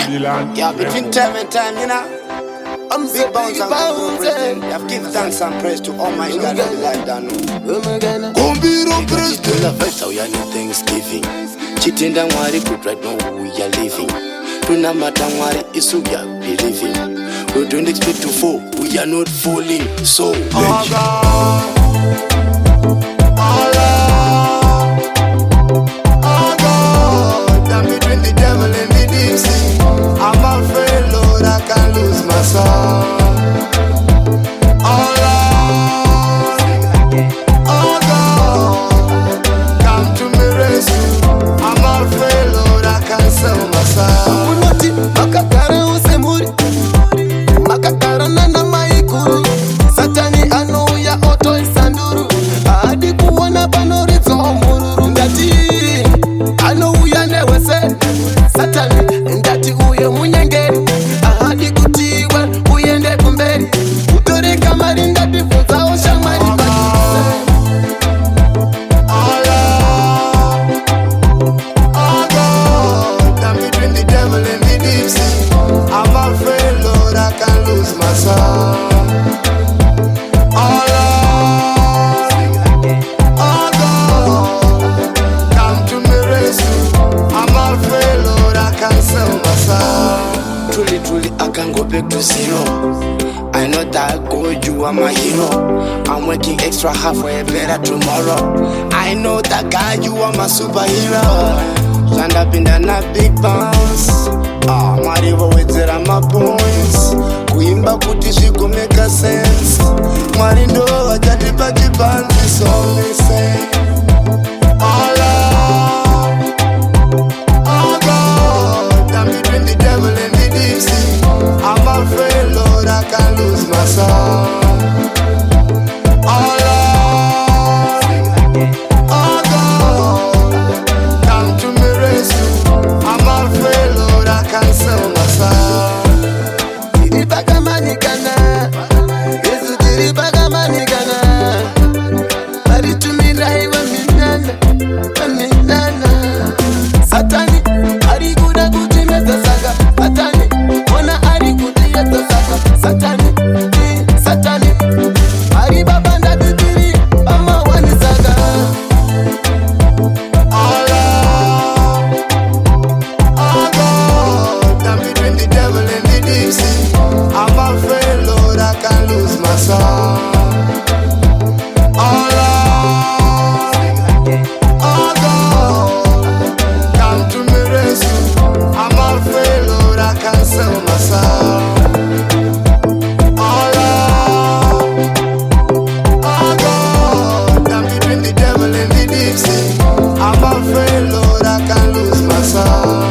Milan. Yeah, between time and time, you know. I'm big bounce and president. I've given thanks and praise to Almighty God of the life that know. Gombiro president. The first how you need Thanksgiving. Cheating down worry, but right now we are living. Do not matter worry, it's who we are believing. We don't expect to fall, we are not falling. So, oh God. I'm afraid, Lord, I can lose my soul. Oh Lord, oh God, come to me rescue. I'm afraid, Lord, I can sell my soul. Makakara usemuri, makakara nana maikuru. Satani anuya oto isanduru. Adi kuwana panorizo omururu. Ndati anuya newese. Satani ndati uye munyengeri. Ahadi kutiwa uyende kumberi. Utore kamari ndati funza oshamari I'm afraid, Lord, I can lose my soul. Oh Lord, oh God, come to me rescue. I'm afraid, Lord, I can sell my soul. Truly, truly, I can go back to zero. I know that God, you are my hero. I'm working extra hard for a better tomorrow. I know that God, you are my superhero. Stand up in that big bounce. Marivo wetera my points. Kuimba kuti zvigo make a sense. Marindo vachatipa chipanzi so they say. Oh Lord, oh God, I'm between the devil and the deep sea. I'm afraid, Lord, I can lose my soul. Oh Lord, oh God, come to me rescue. I'm afraid, Lord, I can sell my soul. Diribaga manigana, Yesu diribaga manigana. Mari tumira iwa minana, minana. Satani, ari kuda kutimeza saka. Satani, ona ari kutiyeza saka. Satani, Satani, ari babanda bibiri, ama wani saka. I'm afraid, Lord, I can lose my soul. Oh Lord, oh God, come to me rescue. I'm afraid, Lord, I can sell my soul. Oh Lord, oh God, I'm between the devil and the deep sea. I'm afraid, Lord, I can lose my soul.